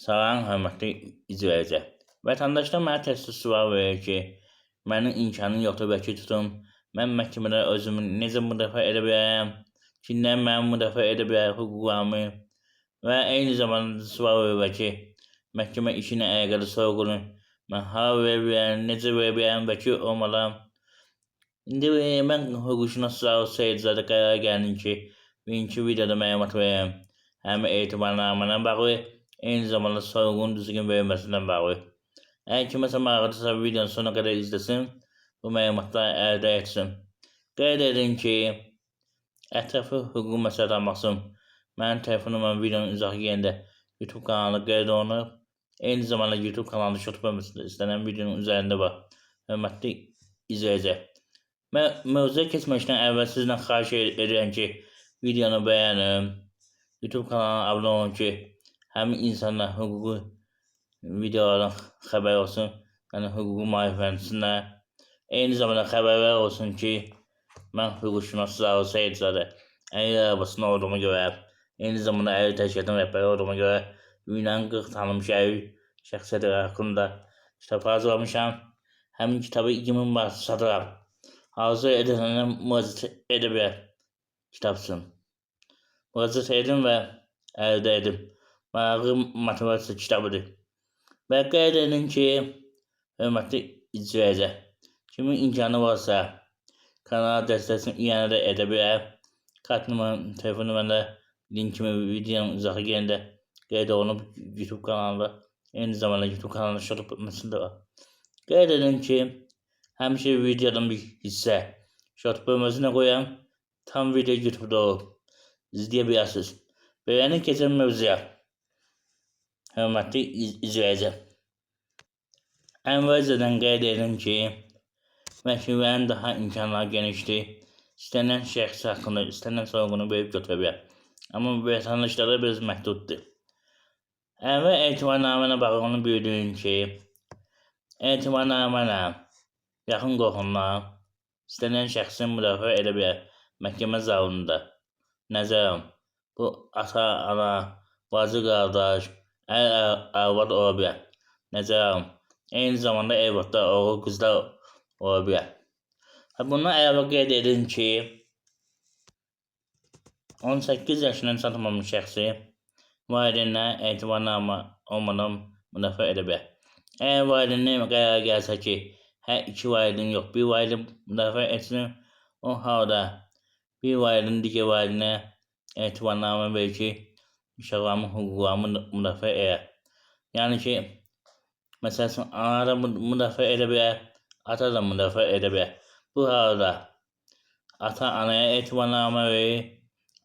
Salam, hörmətli izləyicilər. Vətəndaşlar mənə tez-tez sual verir ki, mənim imkanım yoxdur, vəkil tutum. Mən məhkəmədə özümü necə müdafiə edə bilərəm? Kimlər məni müdafiə edə bilər hüquqlarımı? Və eyni zamanda sual verir ki, məhkəmə işinə əlaqəli sorğunu mən hara verə bilərəm, necə verə bilərəm vəkil olmadan? İndi mən hüquqşünas Seyidzadə qərara gəldim ki, birinci videoda məlumat verəm. Həm etibarnamına bağlı, eyni zamanda sorğunun düzgün verilməsindən bağlı. Əgər kiməsə maraqlıdırsa, videonun sonuna qədər izləsin, bu məlumatları əldə etsin. Qeyd edin ki, ətraflı hüquqi məsləhət almaq üçün mənim telefonuma videonun izahı yerində YouTube kanalı qeyd olunub. Eyni zamanda YouTube kanalı şot bölməsində istənilən videonun üzərində var. Hörmətli izləyicilər. Mövzuya keçməmişdən əvvəl sizdən xahiş edirəm ki, videonu bəyənin, YouTube kanalına abunə olun ki, həmin insanlar hüquqi videolardan xəbər olsun, yəni hüquqi maariflənsinlər. Eyni zamanda xəbərlər olsun ki, mən hüquqşünas Seyidzadə, əyri arabasında olduğuma görə, eyni zamanda əyri təşkilatın rəhbəri olduğuma görə, dünyanın 40 tanınmış əyri şəxsiyyətləri haqqında kitab hazırlamışam. Həmin kitabı 2000 baht satıram. Arzu edənlərə müraciət edə bilər kitab üçün. Müraciət edin və əldə edin. Maraqlı motivasiya kitabıdır. Və qeyd edin ki, hörmətli izləyicilər, kimin imkanı varsa kanala dəstəkini iyanə edə bilər. Kart nömrəm, telefon nömrəmdə linkimi videonun izahı yerində qeyd olunub YouTube kanalında. Eyni zamanda YouTube kanalında şot bölməsində var. Qeyd edin ki, həmişə videodan bir hissə şot bölməsinə qoyam. Tam video YouTube'da olub. İzləyə bilərsiniz. Beləni keçən mövzuya. Hörmətli izləyicilər. Əvvəlcədən qeyd edin ki, vəkillərin daha imkanları genişdir. İstənilən şəxs haqqında istənilən sorğunu verib götürə bilər. Amma vətəndaşlara biraz məhduddur. Əvvəl etibarnaməyə bağlı onu bildirin ki, etibarnaməyə yaxın qohumlar istənilən şəxsin müdafiə edə bilər məhkəmə zalında. Nəzərəm, bu ata, ana, bacı, qardaş, arvad ola bilər. Nəzərəm, eyni zamanda evlatlar, oğul, qızlar ola bilər. Bundan əlavə qeyd edin ki, 18 yaşından çatmamış şəxsi valideynlər etibarnamə olmadan müdafiə edə bilər. Əgər valideynlər qərara gəlsə ki, hər iki valideyn yox, bir valideyn müdafiə etsin, o halda bir valideyn digər valideynə etibarnamə verir ki, uşaqlarımın hüquqlarını müdafiə edir. Yəni ki, məsələn, ana da müdafiə edə bilər, ata da müdafiə edə bilər. Bu halda ata anaya etibarnamə verir,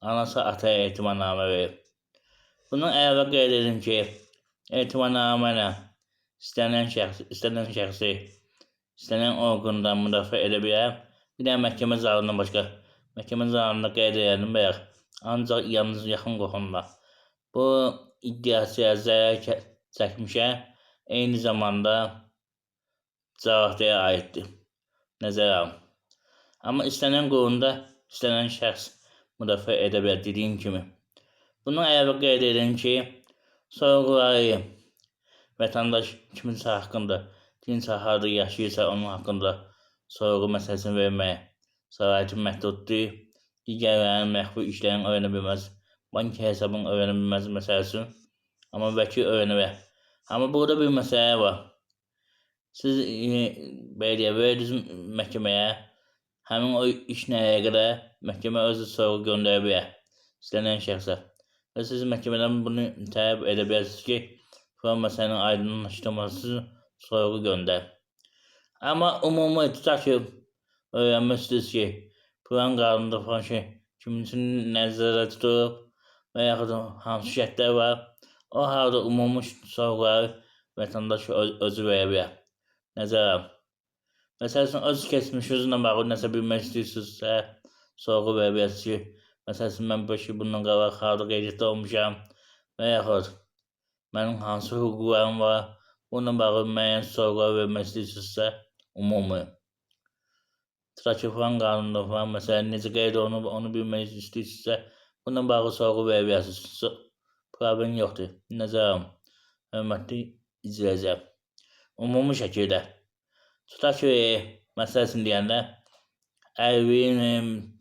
anası ataya etibarnamə verir. Bundan əlavə qeyd edin ki, etibarnamə ilə istənilən şəxsi istənilən orqandan müdafiə edə bilər. Bir də məhkəmə zalından başqa. Məhkəmə zalında qeyd edelim bəyək, ancaq yalnız yaxın qohumlar. Bu iddiasıya zərər çəkmişə eyni zamanda cavabdeyə aiddir. Nəzərə alın. Amma istənilən qurumda istənilən şəxs müdafiə edə bilər, dediyim kimi. Bundan əlavə qeyd edin ki, sorğuları vətəndaş kiminsə haqqında, kimsə harada yaşayırsa onun haqqında sorğu məsələsini verməyə səlahiyyəti məhduddur. Digərlərinin məxfi işlərini öyrənə bilməz, bank hesabını öyrənə bilməz məsələsi, amma vəkil öyrənə bilər. Amma burada bir məsələ var. Siz belediyə verdiniz məhkəməyə, həmin o işlə əlaqədə məhkəmə özü sorğu göndərə bilər istənilən şəxsə. Və siz məhkəmədən bunu tələb edə bilərsiniz ki, filan məsələnin aydınlaşdırılması sorğu göndər. Amma ümumi tutaq ki, öyrənmək istəyirsiniz ki, filan qanunda falan şey kimisini nəzərdə tutub və yaxud hansı şərtlər var, o halda ümumi sorğuları vətəndaş özü verə bilər. Nəzərəm. Məsələn, öz keçmişinizlə bağlı nəsə bilmək istəyirsinizsə, sorğu verə bilərsiniz ki, məsələn, mən 5 il bundan qabaq harada qeydiyyatda olmuşam və yaxud mənim hansı hüquqlarım var, bununla bağlı müəyyən sorğular vermək istəyirsinizsə, ümumi. Tutaq ki, filan qanunda filan məsələn necə qeyd olunub, onu bilmək istəyirsinizsə, bununla bağlı sorğu verə bilərsiniz. Problem yoxdur. Nəzərəm. hörmətli izləyicilər. Ümumi şəkildə tutaq ki, məsələsini deyəndə ərvin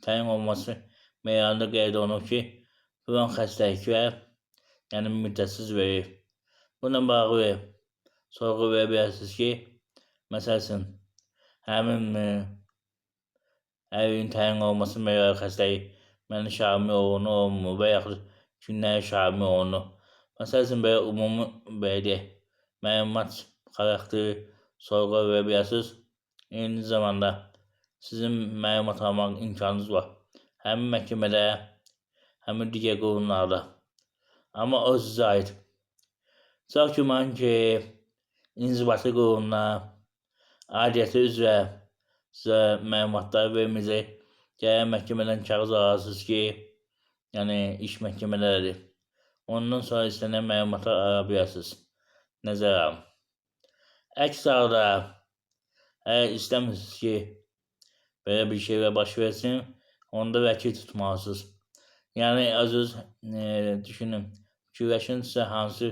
təyin olunması meyarında qeyd olunub ki, filan xəstəliklə, yəni müddətsiz verir. Bununla bağlı sorğu verə bilərsiniz ki, məsələn, həmin ərvin təyin olunması meyarı xəstəlik mənə şamil olunur və yaxud kimlərə şamil olunur. Məsələn, belə ümumi məlumat xarakteri sorğu verə bilərsiniz. Eyni zamanda sizin məlumat almaq imkanınız var. Həmin məhkəmədə, həmin digər qurumlarda. Amma o sizə aid. Çox güman ki, inzibati qurumlar aidiyyəti üzrə sizə məlumatlar verməyəcək. Gələn məhkəmədən kağız alarsınız ki, yəni iş məhkəmələridir. Ondan sonra istənilən məlumatlar ala bilərsiniz. Nəzərə alın. Əks halda, əgər istəmirsiniz ki, belə bir şeylər baş versin, onda vəkil tutmalısınız. Yəni, özünüz düşünün, fikirləşin sizə hansı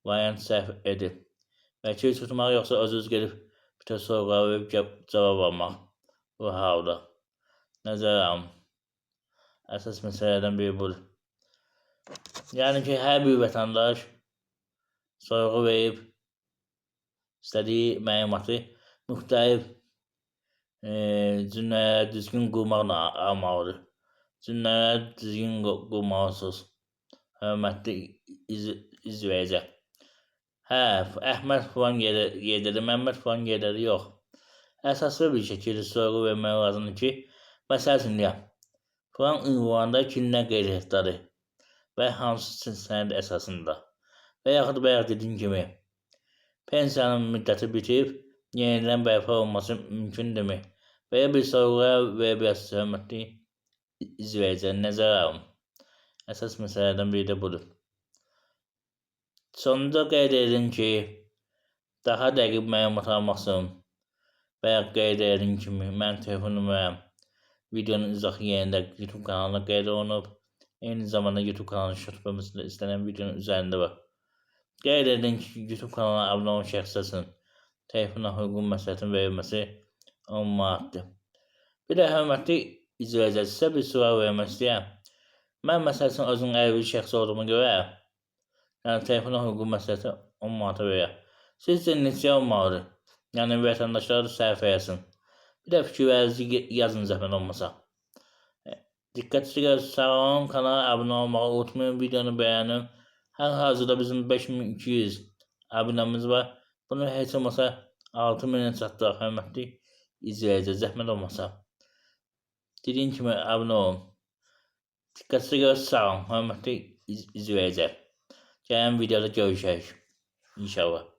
variant səhv edir. Vəkil tutmaq yoxsa özünüz gedib bütün soruları verib cavab almaq bu halda. Nəzərə alın. Əsas məsələlərdən biri budur. Yəni ki, hər bir vətəndaş sorğu verib istədiyi məlumatı müxtəlif cümlələri düzgün qurmaqla almalıdır. Cümlələri düzgün qurmalısınız. Hörmətli izləyicilər. Əhməd filan yerdədir, Məmməd filan yerdədir, yox. Əsaslı bir şəkildə sorğu vermək lazımdır ki, məsələn, filan ünvanda kimlər qeydiyyatdadır və hansı sənəd əsasında. Və yaxud bayaq dediyim kimi, pensiyanın müddəti bitib, yenidən bərpa olması mümkündürmü? Belə bir sorğuya verə bilərsiniz, hörmətli izləyicilər, nəzərə alın. Əsas məsələlərdən biri də budur. Sonunda qeyd edin ki, daha dəqiq məlumat almaq üçün bayaq qeyd edin kimi, mənim telefon nömrəm videonun izahı yerində YouTube kanalına qeyd olunub. Eyni zamanda YouTube kanalı şutbamızda istənilən videonun üzərində var. Qeyd edin ki, YouTube kanalına abunə olan şəxslər üçün telefona uyğun məsləhətin verilməsi 10 manatdır. Bir də hörmətli izləyicilər, sizə bir sual vermək istəyirəm. Mən məsələn özüm ərvin şəxsi olduğuma görə, yəni telefona uyğun məsləhəti 10 manata verir. Sizcə neçə olmalıdır? Yəni vətəndaşlar səhv eləsin. Bir də fikirlərinizi yazın zəhmət olmasa. Diqqətli sağ olun, kanala abunə olmağı unutmayın, videonu bəyənin. Hal-hazırda bizim 5200 abunəmiz var. Bunu heç olmasa 6000-ə çatdıraq, hörmətli izləyicilər, zəhmət olmasa. Dediyim kimi abunə olun. Diqqətli sağ olun, hörmətli izləyicilər. Gələn videoda görüşək inşallah.